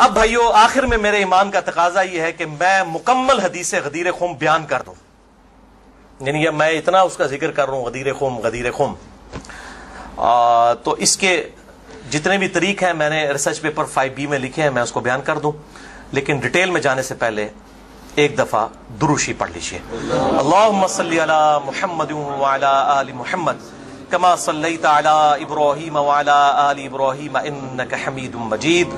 اب بھائیو آخر میں میرے ایمان کا تقاضا یہ ہے کہ میں مکمل حدیث غدیر خم بیان کر دوں، یعنی میں اتنا اس کا ذکر کر رہا ہوں غدیر خم، تو اس کے جتنے بھی طریق ہیں میں نے ریسرچ پیپر 5B میں لکھے ہیں، میں اس کو بیان کر دوں، لیکن ڈیٹیل میں جانے سے پہلے ایک دفعہ دروشی پڑھ لیجئے۔ اللہم صلی علی محمد وعلی آل محمد کما صلیت علی ابراہیم وعلی آل ابراہیم انک حمید مجید،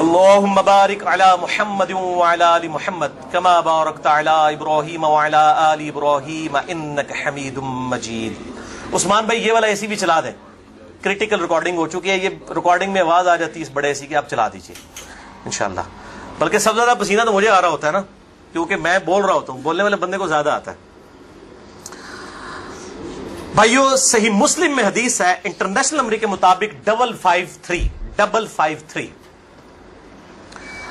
اللہم بارک علی محمد وعلی آل محمد کما بارکت علی ابراہیم وعلی آل ابراہیم انک حمید مجید۔ عثمان بھائی یہ والا ایسی بھی چلا دیں، کریٹیکل ریکارڈنگ ہو چکی ہے، یہ ریکارڈنگ میں آواز آ جاتی ہے اس بڑے ایسی کہ آپ چلا دیجئے انشاءاللہ۔ بلکہ سب سے زیادہ پسینہ تو مجھے آ رہا ہوتا ہے نا، کیونکہ میں بول رہا ہوتا ہوں، بولنے والے بندے کو زیادہ آتا ہے۔ بھائیو صحیح مسلم میں حدیث ہے انٹرنیشنل نمبر کے مطابق 553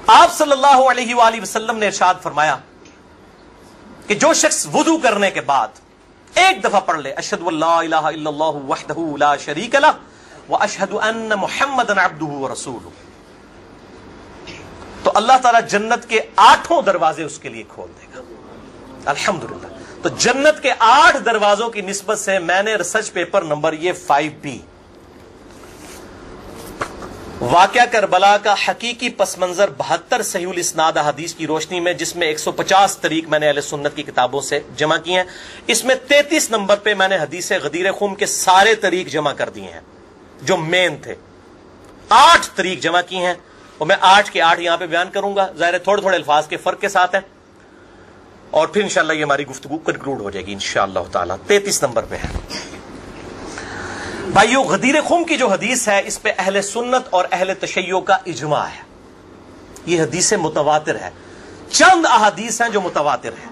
آپ صلی اللہ علیہ وآلہ وسلم نے ارشاد فرمایا کہ جو شخص وضو کرنے کے بعد ایک دفعہ پڑھ لے اشہد ان لا الہ الا اللہ وحدہ لا شریک لہ واشہد ان محمدا عبدہ ورسولہ، تو اللہ تعالیٰ جنت کے 8 دروازے اس کے لیے کھول دے گا۔ الحمدللہ، تو جنت کے 8 دروازوں کی نسبت سے میں نے ریسرچ پیپر نمبر یہ 5B واقعہ کربلا کا حقیقی پس منظر 72 صحیح الاسناد حدیث کی روشنی میں، جس میں 150 طریق میں نے اہل سنت کی کتابوں سے جمع کیے ہیں، اس میں 33 نمبر پہ میں نے حدیث غدیر خم کے سارے طریق جمع کر دیے ہیں جو مین تھے، 8 طریق جمع کی ہیں، اور میں 8 کے 8 یہاں پہ بیان کروں گا، ظاہر ہے تھوڑے تھوڑے الفاظ کے فرق کے ساتھ ہیں، اور پھر انشاءاللہ یہ ہماری گفتگو کنکلوڈ ہو جائے گی انشاءاللہ تعالی۔ 33 نمبر پہ ہے بھائیو غدیر خم کی جو حدیث ہے، اس پہ اہل سنت اور اہل تشیع کا اجماع ہے، یہ حدیث متواتر ہے۔ چند احادیث ہیں جو متواتر ہیں،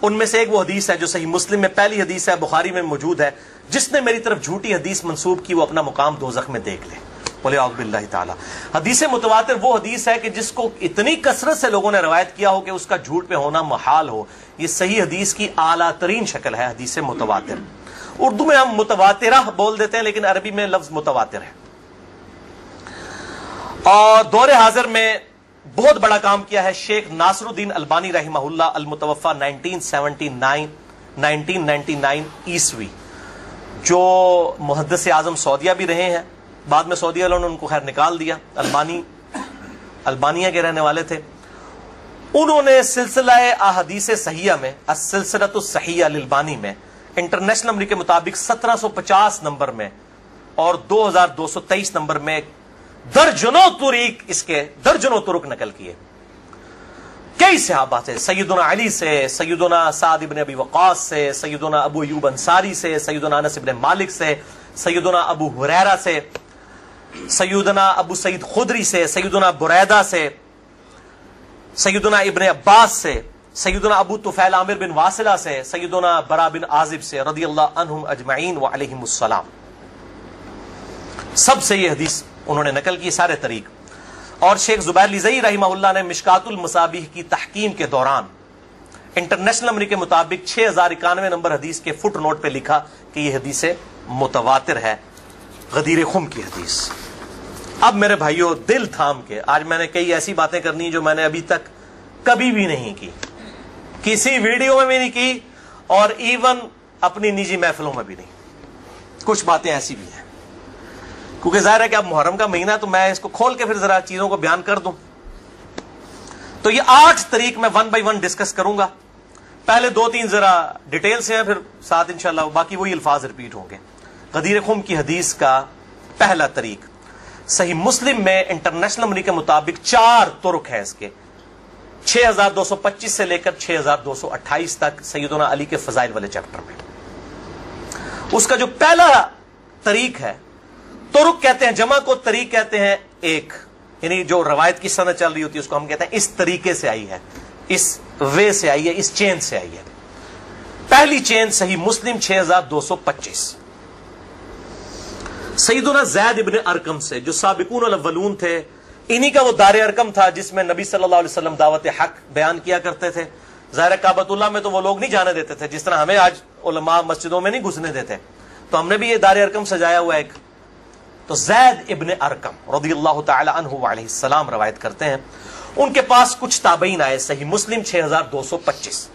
ان میں سے ایک وہ حدیث ہے جو صحیح مسلم میں پہلی حدیث ہے، بخاری میں موجود ہے، جس نے میری طرف جھوٹی حدیث منسوب کی وہ اپنا مقام دوزخ میں دیکھ لے، بولے اعوذ باللہ تعالی۔ حدیث متواتر وہ حدیث ہے کہ جس کو اتنی کثرت سے لوگوں نے روایت کیا ہو کہ اس کا جھوٹ پہ ہونا محال ہو، یہ صحیح حدیث کی اعلیٰ ترین شکل ہے حدیث متواتر۔ اردو میں ہم متواترہ بول دیتے ہیں، لیکن عربی میں لفظ متواتر ہے۔ اور دور حاضر میں بہت بڑا کام کیا ہے شیخ ناصر الدین البانی رحمہ اللہ، المتوفى 1999 عیسوی، جو محدث اعظم سعودیہ بھی رہے ہیں، بعد میں سعودیہ والوں نے ان کو خیر نکال دیا، البانیہ کے رہنے والے تھے۔ انہوں نے سلسلہ احادیث صحیحہ میں، السلسلۃ الصحیحہ للبانی میں، انٹرنیشنل نمبر کے مطابق 1750 نمبر میں اور 2223 نمبر میں درجنوں طرق نقل کیے، کئی صحابہ سے، سیدنا علی سے، سیدنا سعد بن ابی وقاص سے، سیدنا ابو ایوب انصاری سے، سیدنا انس بن مالک سے، سیدنا ابو ہریرہ سے، سیدنا ابو سعید خدری سے، سیدنا بریدہ سے، سیدنا ابن عباس سے، سیدنا ابو طفیل عامر بن واصلہ سے، سیدنا برا بن عازب سے رضی اللہ عنہم اجمعین وعلیہم السلام، سب سے یہ حدیث انہوں نے نقل کی سارے طریق۔ اور شیخ زبیر لزئی رحمہ اللہ نے مشکات المصابیح کی تحکیم کے دوران انٹرنیشنل نمبر کے مطابق 6091 نمبر حدیث کے فٹ نوٹ پہ لکھا کہ یہ حدیث متواتر ہے، غدیر خم کی حدیث۔ اب میرے بھائیوں دل تھام کے، آج میں نے کئی ایسی باتیں کرنی جو میں نے ابھی تک کبھی بھی نہیں کی، کسی ویڈیو میں بھی نہیں کی، اور ایون اپنی نجی محفلوں میں بھی نہیں۔ کچھ باتیں ایسی بھی ہیں کیونکہ ظاہر ہے کہ اب محرم کا مہینہ ہے، تو میں اس کو کھول کے پھر ذرا چیزوں کو بیان کر دوں۔ تو یہ 8 طریق میں 1 بائی 1 ڈسکس کروں گا، پہلے 2-3 ذرا ڈیٹیل سے ہیں، پھر ساتھ انشاءاللہ باقی وہی الفاظ ریپیٹ ہوں گے۔ غدیر خم کی حدیث کا پہلا طریق صحیح مسلم میں انٹرنیشنل نمبر کے مطابق 4 طرق ہے اس کے، 6225 سے لے کر 6228 تک، سیدنا علی کے فضائل والے چیپٹر میں۔ اس کا جو پہلا طریق ہے، طرق کہتے ہیں جمع کو، طریق کہتے ہیں ایک، یعنی جو روایت کی سند چل رہی ہوتی ہے اس کو ہم کہتے ہیں اس طریقے سے آئی ہے، اس وے سے آئی ہے، اس چین سے آئی ہے۔ پہلی چین صحیح مسلم 6225 سیدنا زید ابن ارقم سے، جو سابقون الاولون تھے، انہی کا وہ دار ارقم تھا جس میں نبی صلی اللہ علیہ وسلم دعوت حق بیان کیا کرتے تھے۔ ظاہر کعبۃ اللہ میں تو وہ لوگ نہیں جانے دیتے تھے، جس طرح ہمیں آج علماء مسجدوں میں نہیں گھسنے دیتے، تو ہم نے بھی یہ دار ارقم سجایا ہوا ایک، تو زید ابن ارقم رضی اللہ تعالی عنہ علیہ السلام روایت کرتے ہیں، ان کے پاس کچھ تابعین آئے، صحیح مسلم 6225۔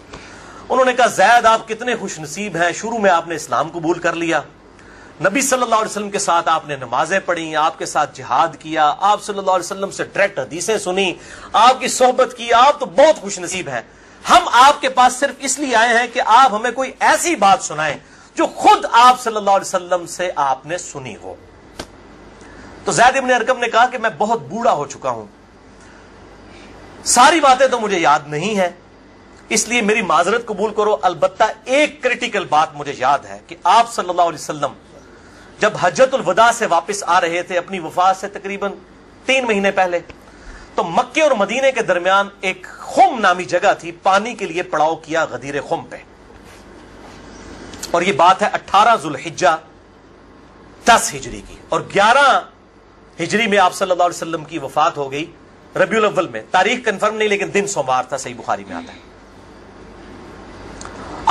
انہوں نے کہا زید آپ کتنے خوش نصیب ہیں، شروع میں آپ نے اسلام قبول کر لیا، نبی صلی اللہ علیہ وسلم کے ساتھ آپ نے نمازیں پڑھی، آپ کے ساتھ جہاد کیا، آپ صلی اللہ علیہ وسلم سے ڈائریکٹ حدیثیں سنی، آپ کی صحبت کی، آپ تو بہت خوش نصیب ہیں۔ ہم آپ کے پاس صرف اس لیے آئے ہیں کہ آپ ہمیں کوئی ایسی بات سنائیں جو خود آپ صلی اللہ علیہ وسلم سے آپ نے سنی ہو۔ تو زید ابن ارقم نے کہا کہ میں بہت بوڑھا ہو چکا ہوں، ساری باتیں تو مجھے یاد نہیں ہیں، اس لیے میری معذرت قبول کرو، البتہ ایک کریٹیکل بات مجھے یاد ہے کہ آپ صلی اللہ علیہ وسلم جب حجۃ الوداع سے واپس آ رہے تھے اپنی وفات سے تقریباً 3 مہینے پہلے، تو مکے اور مدینے کے درمیان ایک خم نامی جگہ تھی، پانی کے لیے پڑاؤ کیا غدیر خم پہ، اور یہ بات ہے 18 ذوالحجہ 10 ہجری کی، اور 11 ہجری میں آپ صلی اللہ علیہ وسلم کی وفات ہو گئی ربیع الاول میں، تاریخ کنفرم نہیں لیکن دن سوموار تھا، صحیح بخاری میں آتا ہے۔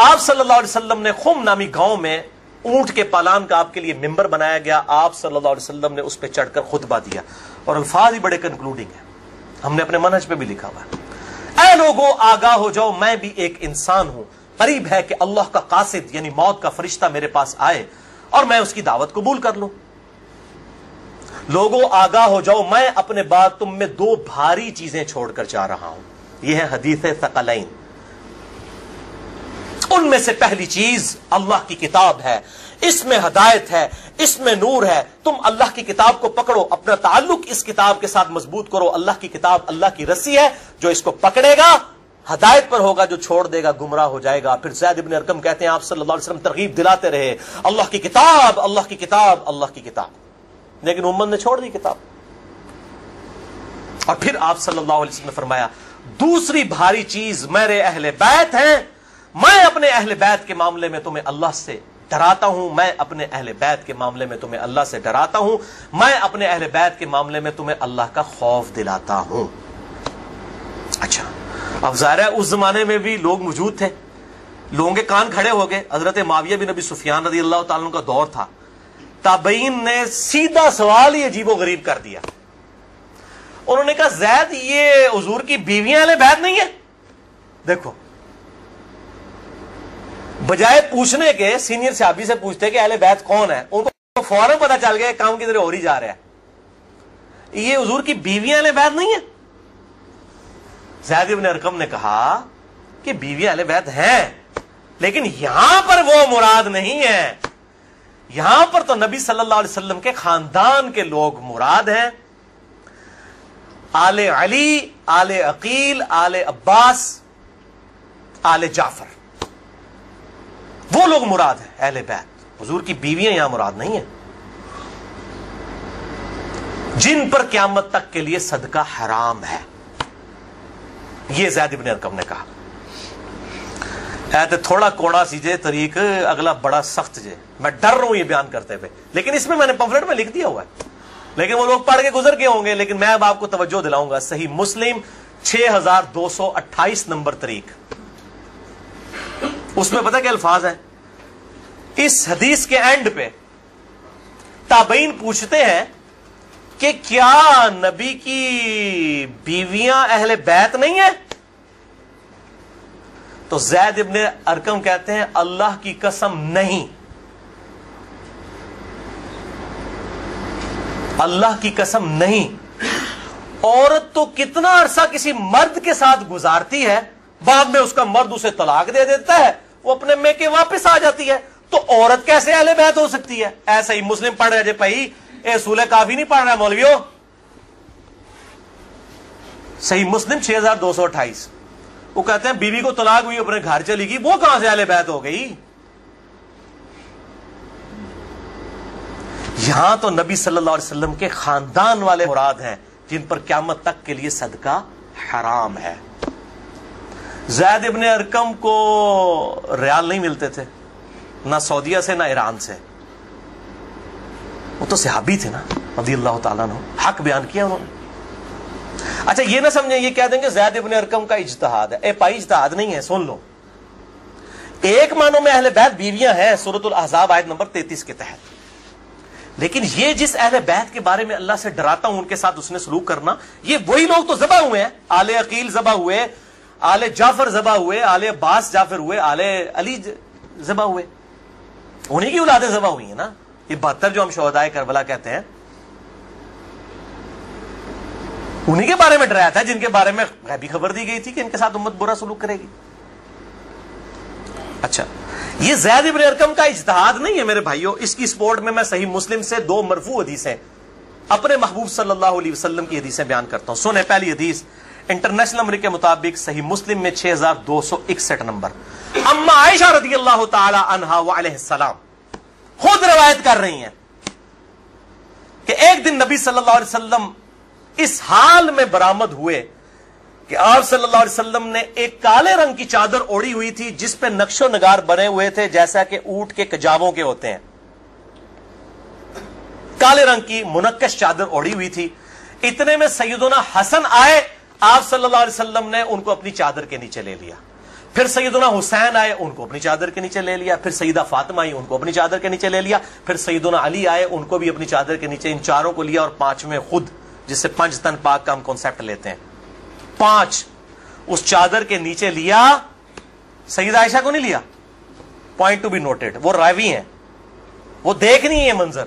آپ صلی اللہ علیہ وسلم نے خم نامی گاؤں میں اونٹ کے پالان کا آپ کے لیے ممبر بنایا گیا، آپ صلی اللہ علیہ وسلم نے اس پہ چڑھ کر خطبہ دیا، اور الفاظ ہی بڑے کنکلوڈنگ ہیں، ہم نے اپنے منہج پہ بھی لکھا ہوا ہے، اے لوگو آگاہ ہو جاؤ، میں بھی ایک انسان ہوں، قریب ہے کہ اللہ کا قاصد یعنی موت کا فرشتہ میرے پاس آئے اور میں اس کی دعوت قبول کر لوں۔ لوگوں آگاہ ہو جاؤ، میں اپنے بعد تم میں 2 بھاری چیزیں چھوڑ کر جا رہا ہوں، یہ ہے حدیث ثقلین۔ ان میں سے پہلی چیز اللہ کی کتاب ہے، اس میں ہدایت ہے، اس میں نور ہے، تم اللہ کی کتاب کو پکڑو، اپنا تعلق اس کتاب کے ساتھ مضبوط کرو، اللہ کی کتاب اللہ کی رسی ہے، جو اس کو پکڑے گا ہدایت پر ہوگا، جو چھوڑ دے گا گمراہ ہو جائے گا۔ پھر زید ابن ارقم کہتے ہیں آپ صلی اللہ علیہ وسلم ترغیب دلاتے رہے، اللہ کی کتاب، اللہ کی کتاب، اللہ کی کتاب، لیکن امت نے چھوڑ دی کتاب۔ اور پھر آپ صلی اللہ علیہ وسلم نے فرمایا دوسری بھاری چیز میرے اہل بیت ہیں، میں اپنے اہل بیت کے معاملے میں تمہیں اللہ سے ڈراتا ہوں، میں اپنے اہل بیت کے معاملے میں تمہیں اللہ سے ڈراتا ہوں، میں اپنے اہل بیت کے معاملے میں تمہیں اللہ کا خوف دلاتا ہوں۔ اچھا، اب ظاہر ہے اس زمانے میں بھی لوگ موجود تھے، لوگوں کے کان کھڑے ہو گئے، حضرت معاویہ بن ابی سفیان رضی اللہ تعالیٰ عنہ کا دور تھا، تابعین نے سیدھا سوال ہی عجیب و غریب کر دیا، انہوں نے کہا زید یہ حضور کی بیویاں اہل بیت نہیں ہے؟ دیکھو، بجائے پوچھنے کے سینئر صحابی سے پوچھتے کہ اہل بیت کون ہے، ان کو فوراً پتا چل گیا کام کی طرح اور ہی جا رہا ہے، یہ حضور کی بیویاں اہل بیت نہیں ہے؟ زید بن ارقم نے کہا کہ بیویاں اہل بیت ہیں، لیکن یہاں پر وہ مراد نہیں ہے، یہاں پر تو نبی صلی اللہ علیہ وسلم کے خاندان کے لوگ مراد ہیں، آل علی، آل عقیل، آل عباس، آل جعفر، وہ لوگ مراد ہیں اہل بیت، حضور کی بیویاں یہاں مراد نہیں ہیں، جن پر قیامت تک کے لیے صدقہ حرام ہے، یہ زید بن ارقم نے کہا۔ تھوڑا کوڑا سی جے طریق، اگلا بڑا سخت جے، میں ڈر رہا ہوں یہ بیان کرتے ہوئے، لیکن اس میں میں نے پمفلٹ میں لکھ دیا ہوا ہے، لیکن وہ لوگ پڑھ کے گزر کے ہوں گے، لیکن میں اب آپ کو توجہ دلاؤں گا۔ صحیح مسلم 6228 نمبر طریق، اس میں پتہ کیا الفاظ ہیں؟ اس حدیث کے اینڈ پہ تابعین پوچھتے ہیں کہ کیا نبی کی بیویاں اہل بیت نہیں ہیں؟ تو زید ابن ارقم کہتے ہیں اللہ کی قسم نہیں، اللہ کی قسم نہیں، عورت تو کتنا عرصہ کسی مرد کے ساتھ گزارتی ہے، بعد میں اس کا مرد اسے طلاق دے دیتا ہے، وہ اپنے میکے واپس آ جاتی ہے، تو عورت کیسے اہل بیت ہو سکتی ہے؟ ایسا ہی مسلم پڑھ رہے جے بھائی، اصول کافی نہیں پڑھ رہا مولویوں، صحیح مسلم 6228، وہ کہتے ہیں بیوی کو طلاق ہوئی اپنے گھر چلی گئی، وہ کہاں سے اہل بیت ہو گئی؟ یہاں تو نبی صلی اللہ علیہ وسلم کے خاندان والے مراد ہیں، جن پر قیامت تک کے لیے صدقہ حرام ہے۔ زید ابن ارقم کو ریال نہیں ملتے تھے، نہ سعودیہ سے نہ ایران سے، وہ تو صحابی تھے نا رضی اللہ تعالیٰ عنہ، حق بیان کیا انہوں نے۔ اچھا یہ نہ سمجھیں یہ کہہ دیں کہ زید ابن ارقم کا اجتہاد ہے، اے پائی اجتہاد نہیں ہے، سن لو، ایک معنوں میں اہل بیت بیویاں ہیں سورۃ الاحزاب آیت نمبر 33 کے تحت، لیکن یہ جس اہل بیت کے بارے میں اللہ سے ڈراتا ہوں ان کے ساتھ اس نے سلوک کرنا، یہ وہی لوگ تو ذبح ہوئے ہیں، آل عقیل ذبح ہوئے، آل جعفر ذبح ہوئے، آل عباس جعفر ہوئے، آل علی ذبح ہوئے، انہی کی اولادیں ذبح ہوئی ہیں نا. یہ 72 جو ہم شہدائے کربلا کہتے ہیں انہی کے بارے میں ڈرایا تھا، جن کے بارے میں غیبی خبر دی گئی تھی کہ ان کے ساتھ امت برا سلوک کرے گی. اچھا، یہ زید ابن ارقم کا اجتہاد نہیں ہے میرے بھائیوں. اس کی سپورٹ میں صحیح مسلم سے 2 مرفوع حدیثیں اپنے محبوب صلی اللہ علیہ وسلم کی حدیثیں بیان کرتا ہوں. سنیں پہلی حدیث انٹرنیشنل نمبر کے مطابق صحیح مسلم میں 6261 نمبر. اما عائشہ رضی اللہ تعالی عنہا وعلیہ السلام خود روایت کر رہی ہیں کہ ایک دن نبی صلی اللہ علیہ وسلم اس حال میں برآمد ہوئے کہ آپ صلی اللہ علیہ وسلم نے ایک کالے رنگ کی چادر اوڑھی ہوئی تھی جس پہ نقش و نگار بنے ہوئے تھے جیسا کہ اونٹ کے کجاووں کے ہوتے ہیں. کالے رنگ کی منقش چادر اوڑھی ہوئی تھی. اتنے میں سیدنا حسن آئے، آپ صلی اللہ علیہ وسلم نے ان کو اپنی چادر کے نیچے لے لیا. پھر سیدنا حسین آئے، ان کو اپنی چادر کے نیچے لے لیا. پھر سیدہ فاطمہ آئی، ان کو اپنی چادر کے نیچے لے لیا. پھر سیدنا علی آئے، ان کو بھی اپنی چادر کے نیچے. ان چاروں کو لیا اور 5ویں خود، جس سے 5 تن پاک کا ہم کانسیپٹ لیتے ہیں، 5 اس چادر کے نیچے لیا. سیدہ عائشہ کو نہیں لیا. پوائنٹ ٹو بی نوٹڈ، وہ راوی ہیں، وہ دیکھ نہیں ہے منظر.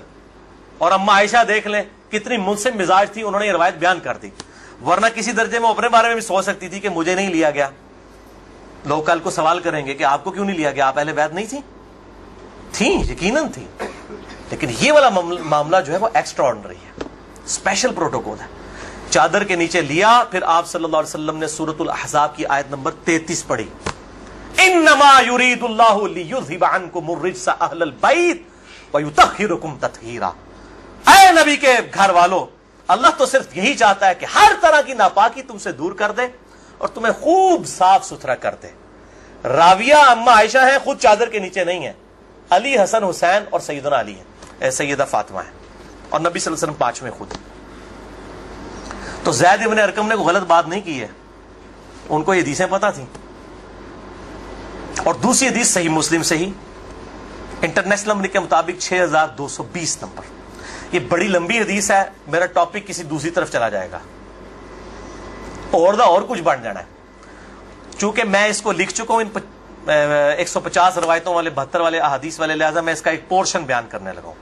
اور اما عائشہ دیکھ لیں کتنی منصف مزاج تھی، انہوں نے یہ روایت بیان کر دی. ورنہ کسی درجے میں اپنے بارے میں بھی سوچ سکتی تھی کہ مجھے نہیں لیا گیا. لوگ کل کو سوال کریں گے کہ آپ کو کیوں نہیں لیا گیا، آپ اہل بیت نہیں تھیں؟ یقیناً تھی. لیکن یہ والا معاملہ جو ہے وہ ایکسٹرا آرڈنری ہے، اسپیشل پروٹوکول ہے. چادر کے نیچے لیا. پھر آپ صلی اللہ علیہ وسلم نے سورۃ الاحزاب کی آیت نمبر 33 پڑھی. انما یرید اللہ لیذھب عنکم الرجس اہل البیت ویطہرکم تطہیرا. اے نبی کے گھر والو، اللہ تو صرف یہی چاہتا ہے کہ ہر طرح کی ناپاکی تم سے دور کر دے اور تمہیں خوب صاف ستھرا کر دے. راویہ اما عائشہ ہیں، خود چادر کے نیچے نہیں ہے. علی، حسن، حسین اور سیدنا علی ہیں، سیدہ فاطمہ ہیں، اور نبی صلی اللہ علیہ وسلم 5ویں خود. تو زید ابن ارقم نے کوئی غلط بات نہیں کی ہے، ان کو یہ حدیثیں پتہ تھیں. اور دوسری حدیث صحیح مسلم سے ہی انٹرنیشنل نمبر کے مطابق 6220 نمبر. یہ بڑی لمبی حدیث ہے، میرا ٹاپک کسی دوسری طرف چلا جائے گا اور کچھ بن جانا ہے. چونکہ میں اس کو لکھ چکا ہوں ان 150 روایتوں والے 72 والے احادیث والے، لہذا میں اس کا ایک پورشن بیان کرنے لگا ہوں.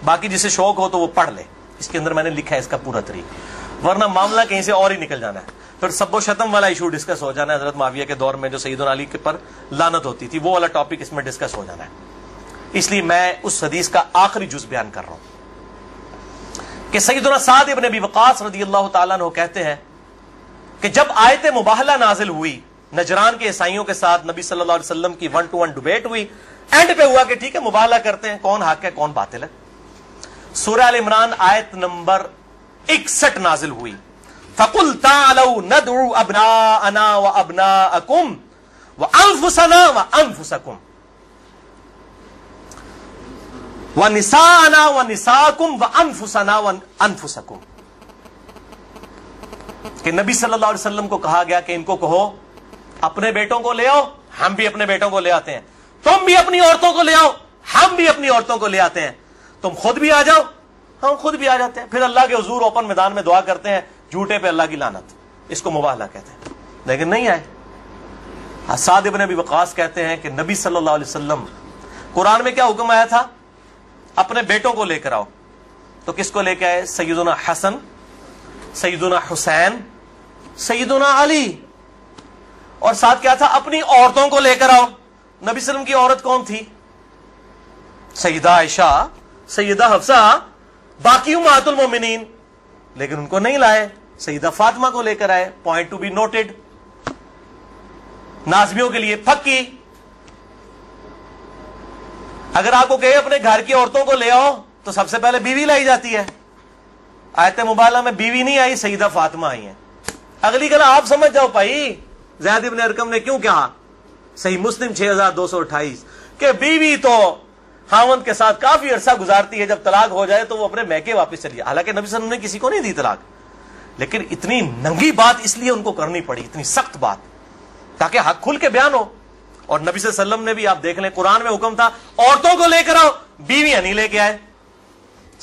باقی جسے شوق ہو تو وہ پڑھ لے، اس کے اندر میں نے لکھا ہے اس کا پورا طریقہ. ورنہ معاملہ کہیں سے اور ہی نکل جانا ہے. پھر سب و شتم والا ایشو ڈسکس ہو جانا ہے. حضرت معاویہ کے دور میں جو سیدنا علی کے پر لعنت ہوتی تھی، وہ والا ٹاپک اس میں ڈسکس ہو جانا ہے. اس لیے میں اس حدیث کا آخری جز بیان کر رہا ہوں کہ سیدنا سعد ابن ابی وقاص رضی اللہ تعالیٰ عنہ کہتے ہیں کہ جب آیت مباہلہ نازل ہوئی، نجران کے عیسائیوں کے ساتھ نبی صلی اللہ علیہ وسلم کی 1 to 1 ڈبیٹ ہوئی. اینڈ پہ ہوا کہ ٹھیک ہے مباہلہ کرتے ہیں، کون حق ہے کون باطل ہے. سورہ ال عمران آیت نمبر 61 نازل ہوئی. فَقُلْ تَعْالَوْا نَدْعُوا أَبْنَاءَنَا وَأَبْنَاءَكُمْ وَأَنفُسَنَا وَأَنفُسَكُمْ وَنِسَاءَنَا وَنِسَاءَكُمْ وَأَنفُسَنَا وَأَنفُسَكُمْ. کہ نبی صلی اللہ علیہ وسلم کو کہا گیا کہ ان کو کہو اپنے بیٹوں کو لے آؤ، ہم بھی اپنے بیٹوں کو لے آتے ہیں. تم بھی اپنی عورتوں کو لے آؤ، ہم بھی اپنی عورتوں کو لے آتے ہیں. تم خود بھی آ جاؤ، ہم خود بھی آ جاتے ہیں. پھر اللہ کے حضور اوپن میدان میں دعا کرتے ہیں، جھوٹے پہ اللہ کی لعنت. اس کو مباہلہ کہتے ہیں. لیکن نہیں آئے. سعد ابن ابی وقاص کہتے ہیں کہ نبی صلی اللہ علیہ وسلم قرآن میں کیا حکم آیا تھا؟ اپنے بیٹوں کو لے کر آؤ. تو کس کو لے کے آئے؟ سیدنا حسن، سیدنا حسین، سیدنا علی. اور ساتھ کیا تھا؟ اپنی عورتوں کو لے کر آؤ. نبی صلی اللہ علیہ وسلم کی عورت کون تھی؟ سیدہ عائشہ، سیدہ حفصہ، باقی امہات المومنین. لیکن ان کو نہیں لائے، سیدہ فاطمہ کو لے کر آئے. Point to be noted. نازمیوں کے لیے پکی. اگر آپ کو کہے اپنے گھر کی عورتوں کو لے آؤ تو سب سے پہلے بیوی لائی جاتی ہے. آیت مباہلہ میں بیوی نہیں آئی، سیدہ فاطمہ آئی ہیں. اگلی گلا آپ سمجھ جاؤ بھائی زید ابن ارقم نے کیوں کہا. صحیح مسلم 6228 کہ بیوی تو خاوند کے ساتھ کافی عرصہ گزارتی ہے، جب طلاق ہو جائے تو وہ اپنے میکے واپس چلی جائے. حالانکہ نبی صلی اللہ علیہ وسلم نے کسی کو نہیں دی طلاق، لیکن اتنی ننگی بات اس لیے ان کو کرنی پڑی، اتنی سخت بات، تاکہ حق کھل کے بیان ہو. اور نبی صلی اللہ علیہ وسلم نے بھی آپ دیکھ لیں قرآن میں حکم تھا عورتوں کو لے کر آؤ، بیویاں نہیں لے کے آئے.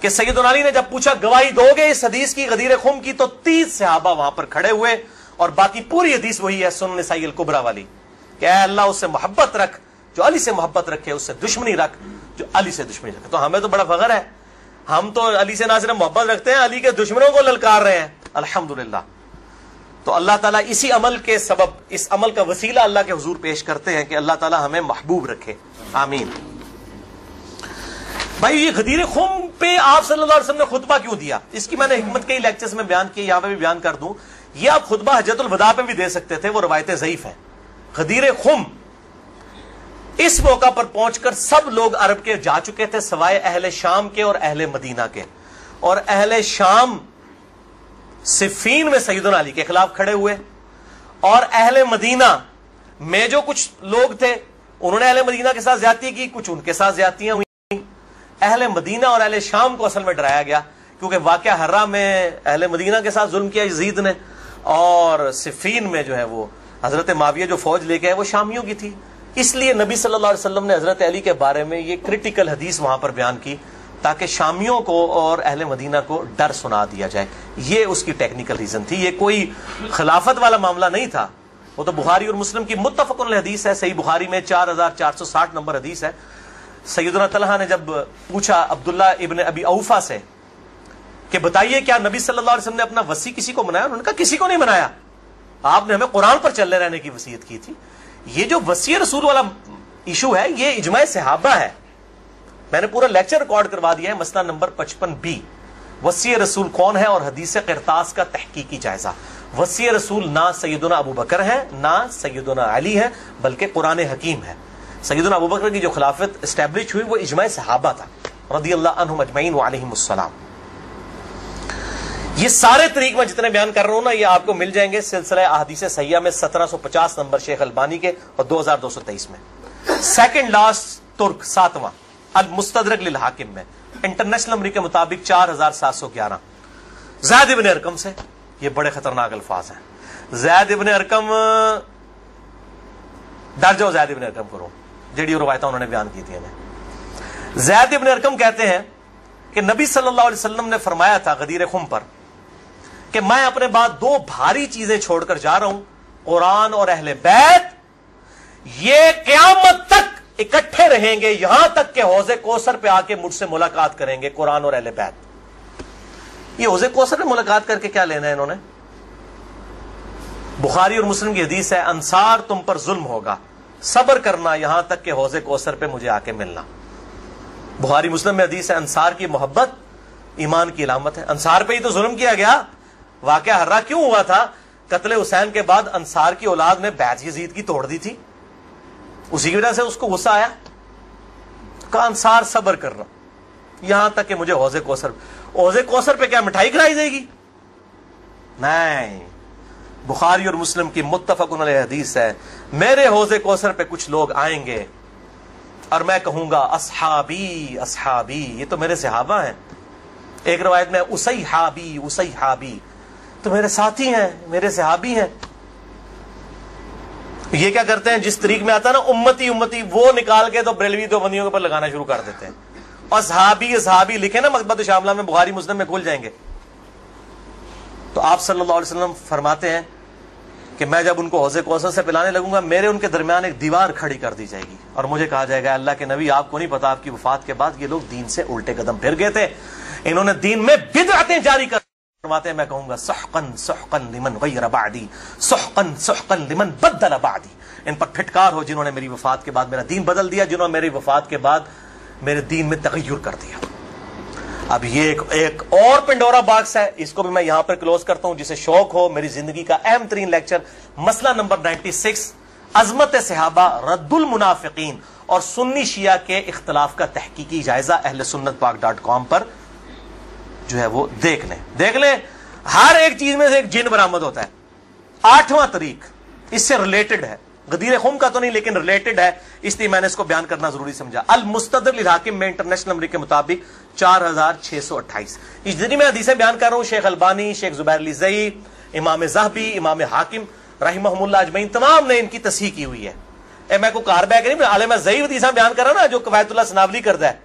کہ سیدنا علی نے جب پوچھا گواہی دو گے اس حدیث کی غدیر خم کی، تو 30 صحابہ وہاں پر کھڑے ہوئے، اور باقی پوری حدیث وہی ہے سنن نسائی الکبریٰ والی کہ اے اللہ اس سے محبت رکھ جو علی سے محبت رکھے، اس سے دشمنی رکھ جو علی سے دشمنی رکھے۔ تو ہمیں تو بڑا فخر ہے، ہم تو علی سے نہ صرف محبت رکھتے ہیں، علی کے دشمنوں کو للکار رہے ہیں، الحمدللہ۔ تو اللہ تعالیٰ اسی عمل کے سبب، اس عمل کا وسیلہ اللہ کے حضور پیش کرتے ہیں کہ اللہ تعالیٰ ہمیں محبوب رکھے، آمین۔ بھائی یہ غدیر خم پہ آپ صلی اللہ علیہ وسلم نے خطبہ کیوں دیا؟ اس کی میں نے حکمت کئی لیکچرز میں بیان کی، یہاں پہ بھی بیان کر دوں۔ یہ آپ خطبہ حجۃ الوداع پہ بھی دے سکتے تھے، وہ روایتیں ضعیف ہیں۔ غدیر خم اس موقع پر پہنچ کر سب لوگ عرب کے جا چکے تھے سوائے اہل شام کے اور اہل مدینہ کے، اور اہل شام صفین میں سیدنا علی کے خلاف کھڑے ہوئے، اور اہل مدینہ میں جو کچھ لوگ تھے انہوں نے اہل مدینہ کے ساتھ زیادتی کی، کچھ ان کے ساتھ زیادتیاں ہوئی۔ اہل مدینہ اور اہل شام کو اصل میں ڈرایا گیا، کیونکہ واقعہ ہرہ میں اہل مدینہ کے ساتھ ظلم کیا یزید نے، اور صفین میں جو ہے وہ حضرت معاویہ جو فوج لے کے آئے وہ شامیوں کی تھی۔ اس لیے نبی صلی اللہ علیہ وسلم نے حضرت علی کے بارے میں یہ کرٹیکل حدیث وہاں پر بیان کی تاکہ شامیوں کو اور اہل مدینہ کو ڈر سنا دیا جائے۔ یہ اس کی ٹیکنیکل ریزن تھی، یہ کوئی خلافت والا معاملہ نہیں تھا۔ وہ تو بخاری اور مسلم کی متفق علیہ حدیث ہے، صحیح بخاری میں 4460 نمبر حدیث ہے۔ سیدنا طلحہ نے جب پوچھا عبداللہ ابن ابی اوفا سے کہ بتائیے کیا نبی صلی اللہ علیہ وسلم نے اپنا وصی کسی کو منایا؟ انہوں نے کہا کسی کو نہیں منایا، آپ نے ہمیں قرآن پر چلے رہنے کی وصیت کی تھی۔ یہ جو وصی رسول والا ایشو ہے یہ اجماع صحابہ ہے، میں نے پورا لیکچر ریکارڈ کروا دیا ہے، مسئلہ نمبر 55B، وصی رسول کون ہے اور حدیث قرطاس کا تحقیقی جائزہ۔ وصی رسول نہ سیدنا ابو بکر ہے نہ سیدنا علی ہے، بلکہ قرآن حکیم ہے۔ سیدنا ابو بکر کی جو خلافت اسٹیبلش ہوئی وہ اجماع صحابہ تھا رضی اللہ عنہم اجمعین وعلیہم السلام۔ یہ سارے طریق میں جتنے بیان کر رہا ہوں نا یہ آپ کو مل جائیں گے سلسلہ احادیث صحیحہ میں 1750 نمبر شیخ البانی کے اور 2223 میں۔ سیکنڈ لاسٹ ترک 7واں المستدرک للحاکم میں انٹرنیشنل نمبر کے مطابق 4711 زید ابن ارقم سے۔ یہ بڑے خطرناک الفاظ ہیں۔ زید ابن ارقم، ڈر جاؤ زید ابن ارقم کرو، جڑی روایتیں انہوں نے بیان کی تھی ہمیں۔ زید ابن ارقم کہتے ہیں کہ نبی صلی اللہ علیہ وسلم نے فرمایا تھا غدیر خم پر کہ میں اپنے بعد 2 بھاری چیزیں چھوڑ کر جا رہا ہوں، قرآن اور اہل بیت، یہ قیامت تک اکٹھے رہیں گے یہاں تک کہ حوض کوثر پہ آ کے مجھ سے ملاقات کریں گے، قرآن اور اہل بیت۔ یہ حوض کوثر پہ ملاقات کر کے کیا لینا ہے انہوں نے؟ بخاری اور مسلم کی حدیث ہے انصار تم پر ظلم ہوگا، صبر کرنا یہاں تک کہ حوض کوثر پہ مجھے آ کے ملنا۔ بخاری مسلم میں حدیث ہے انصار کی محبت ایمان کی علامت ہے۔ انصار پہ ہی تو ظلم کیا گیا، واقعہ ہرہ کیوں ہوا تھا؟ قتل حسین کے بعد انصار کی اولاد نے بیعت یزید کی توڑ دی تھی، اسی کی وجہ سے اس کو غصہ آیا، کہا انصار صبر کرنا یہاں تک کہ مجھے حوض کوثر پہ کیا مٹھائی کھلائی جائے گی؟ نہیں، بخاری اور مسلم کی متفق علیہ حدیث ہے میرے حوض کوثر پہ کچھ لوگ آئیں گے اور میں کہوں گا اصحابی اصحابی، یہ تو میرے صحابہ ہیں۔ ایک روایت میں اسیحابی اسیحابی، تو میرے ساتھی ہیں، میرے صحابی ہیں۔ یہ کیا کرتے ہیں جس طریق میں آتا ہے نا امتی امتی، وہ نکال کے تو بریلوی دو بندیوں کے اوپر لگانا شروع کر دیتے ہیں۔ اصحابی اصحابی لکھے نا مکتبۃ شاملہ میں، بخاری مسلم میں کھل جائیں گے۔ تو آپ صلی اللہ علیہ وسلم فرماتے ہیں کہ میں جب ان کو حوض کوثر سے پلانے لگوں گا میرے ان کے درمیان ایک دیوار کھڑی کر دی جائے گی اور مجھے کہا جائے گا اللہ کے نبی آپ کو نہیں پتا آپ کی وفات کے بعد یہ لوگ دین سے الٹے قدم پھر گئے تھے، انہوں نے دین میں بدعتیں جاری کر فرماتے ہیں میں کہوں گا سحقن سحقن لمن غیر بعدی سحقن سحقن لمن بدل بعدی، ان پر پھٹکار ہو جنہوں نے میری وفات کے بعد میرا دین بدل دیا، جنہوں نے میری وفات کے بعد میرے دین میں تغیر کر دیا۔ اب یہ ایک اور پنڈورا باکس ہے، اس کو بھی میں یہاں پر کلوز کرتا ہوں، جسے شوق ہو میری زندگی کا اہم ترین لیکچر مسئلہ نمبر 96 عظمت صحابہ رد المنافقین اور سنی شیعہ کے اختلاف کا تحقیقی جائزہ اہل سنت پاک .com پر جو ہے وہ دیکھ لیں۔ ہر ایک چیز میں سے ایک جن برآمد ہوتا ہے۔ 8واں طریق اس سے ریلیٹڈ ہے، غدیر خم کا تو نہیں لیکن ریلیٹڈ ہے، اس لیے میں نے اس کو بیان کرنا ضروری سمجھا۔ المستدرک للحاکم میں انٹرنیشنل نمبر کے مطابق 4628 اس جتنی میں حدیثیں بیان کر رہا ہوں شیخ البانی، شیخ زبیر لیزئی، امام ذہبی، امام حاکم رحمہم اللہ اجمعین تمام نے ان کی تصحیح کی ہوئی ہے۔ میں کو کار بیک نہیں، عالم ضعیف حدیثیں بیان کر رہا ہوں نا جو قواعد اللہ سناولی کرتا ہے،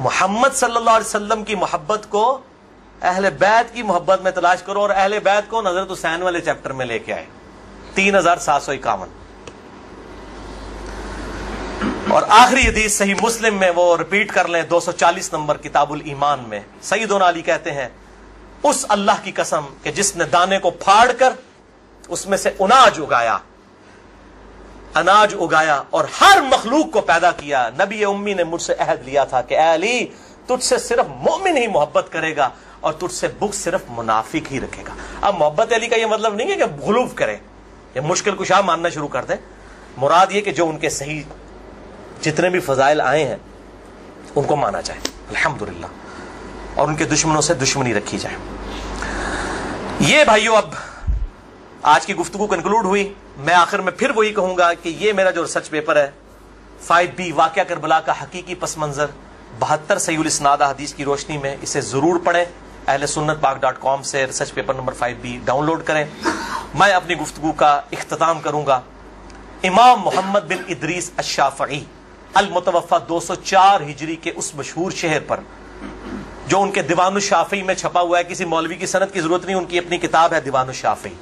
محمد صلی اللہ علیہ وسلم کی محبت کو اہل بیت کی محبت میں تلاش کرو، اور اہل بیت کو حضرت حسین والے چیپٹر میں لے کے آئے 3751. اور آخری حدیث صحیح مسلم میں وہ ریپیٹ کر لیں 240 نمبر کتاب الایمان میں. سیدنا علی کہتے ہیں اس اللہ کی قسم کہ جس نے دانے کو پھاڑ کر اس میں سے اناج اگایا اور ہر مخلوق کو پیدا کیا، نبی امی نے مجھ سے عہد لیا تھا کہ اے علی تجھ سے صرف مومن ہی محبت کرے گا اور تجھ سے بغض صرف منافق ہی رکھے گا. اب محبت علی کا یہ مطلب نہیں ہے کہ غلوف کریں یا مشکل کشا ماننا شروع کر دیں. مراد یہ کہ جو ان کے صحیح جتنے بھی فضائل آئے ہیں ان کو مانا جائے الحمدللہ، اور ان کے دشمنوں سے دشمنی رکھی جائے. یہ بھائیو اب آج کی گفتگو کنکلوڈ ہوئی. میں آخر میں پھر وہی کہوں گا کہ یہ میرا جو ریسرچ پیپر ہے 5B واقعہ کربلا کا حقیقی پس منظر 72 صحیح الاسناد حدیث کی روشنی میں، اسے ضرور پڑھیں. اہل سنت پاک.com سے research paper number 5B download کریں. میں اپنی گفتگو کا اختتام کروں گا امام محمد بن ادریس الشافعی المتوفى 204 ہجری کے اس مشہور شہر پر جو ان کے دیوان الشافعی میں چھپا ہوا ہے. کسی مولوی کی سند کی ضرورت نہیں، ان کی اپنی کتاب ہے دیوان الشافعی.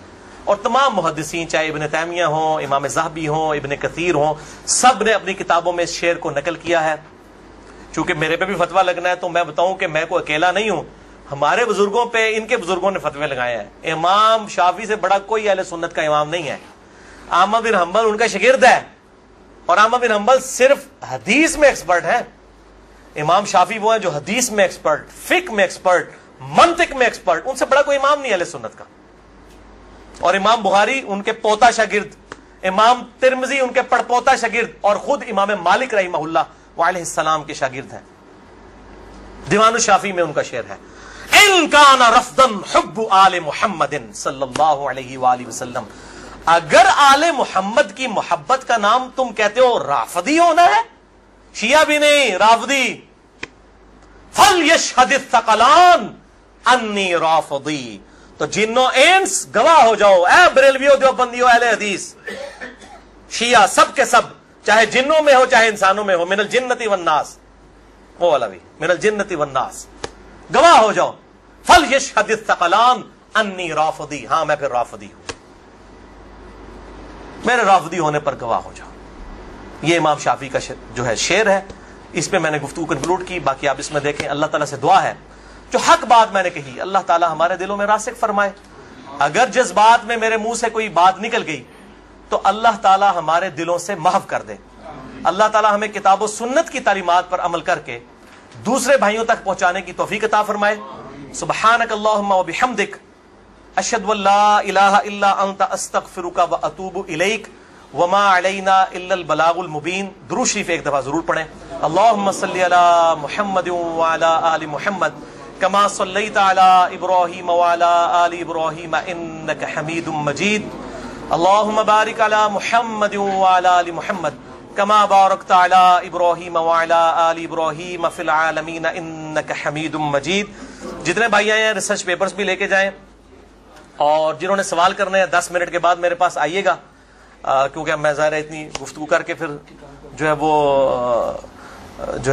اور تمام محدثین چاہے ابن تیمیہ ہوں، امام ذہبی ہوں، ابن کثیر ہوں، سب نے اپنی کتابوں میں اس شعر کو نقل کیا ہے. چونکہ میرے پہ بھی فتویٰ لگنا ہے تو میں بتاؤں کہ میں کوئی اکیلا نہیں ہوں، ہمارے بزرگوں پہ ان کے بزرگوں نے فتوے لگائے ہیں. امام شافعی سے بڑا کوئی اہل سنت کا امام نہیں ہے. احمد بن حنبل ان کا شاگرد ہے، اور احمد بن حنبل صرف حدیث میں ایکسپرٹ ہیں. امام شافعی وہ ہیں جو حدیث میں ایکسپرٹ، فقہ میں ایکسپرٹ، منطق میں ایکسپرٹ. ان سے بڑا کوئی امام نہیں اہل سنت کا. اور امام بخاری ان کے پوتا شاگرد، امام ترمذی ان کے پڑپوتا شاگرد، اور خود امام مالک رحمہ اللہ علیہ السلام کے شاگرد ہیں. دیوان الشافعی میں ان کا شعر ہے ان کان رفضا حب آل محمد صلی اللہ علیہ وآلہ وسلم. اگر آل محمد کی محبت کا نام تم کہتے ہو رافضی ہونا ہے، شیعہ بھی نہیں رافضی، فلیشہد الثقلان انی رافضی. تو جنوں انس گواہ ہو جاؤ، اے بریلویو دیوبندیو اہل حدیث شیعہ سب کے سب، چاہے جنوں میں ہو چاہے انسانوں میں ہو، من الجنت والناس، وہ والا بھی من الجنت والناس، گواہ ہو جاؤ. فلیشہد الثقلان انی رافضی، ہاں میں پھر رافضی ہوں، میرے رافضی ہونے پر گواہ ہو جاؤ. یہ امام شافعی کا جو ہے شعر ہے. اس پہ میں نے گفتگو کنکلوڈ کی، باقی آپ اس میں دیکھیں. اللہ تعالیٰ سے دعا ہے جو حق بات میں نے کہی اللہ تعالیٰ ہمارے دلوں میں راسخ فرمائے. اگر جذبات میں میرے منہ سے کوئی بات نکل گئی تو اللہ تعالیٰ ہمارے دلوں سے محو کر دے. اللہ تعالیٰ ہمیں کتاب و سنت کی تعلیمات پر عمل کر کے دوسرے بھائیوں تک پہنچانے کی توفیق عطا فرمائے. سبحانک اللہم و بحمدک اشہد ان لا الہ الا انت استغفرک و اتوب الیک وما علینا الا البلاغ المبین. درود شریف ایک دفعہ ضرور پڑھیں. اللہم صلی علی محمد وعلی آل محمد کما صلیت علی ابراہیم وعلی آل ابراہیم انک حمید مجید. اللہم بارک علی محمد وعلی آل محمد کما بارکت علی ابراہیم وعلی آل ابراہیم فی العالمین انک حمید مجید. جتنے بھائی آئے ہیں ریسرچ پیپرز بھی لے کے جائیں، اور جنہوں نے سوال کرنے ہیں 10 منٹ کے بعد میرے پاس آئیے گا، کیونکہ میں ظاہر ہے اتنی گفتگو کر کے پھر جو ہے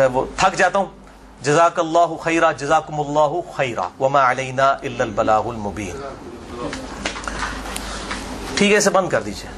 وہ تھک جاتا ہوں. جزاک اللہ خیرہ، جزاکم اللہ خیرہ، وما علینا الا البلاغ المبین. ٹھیک ہے، اسے بند کر دیجیے.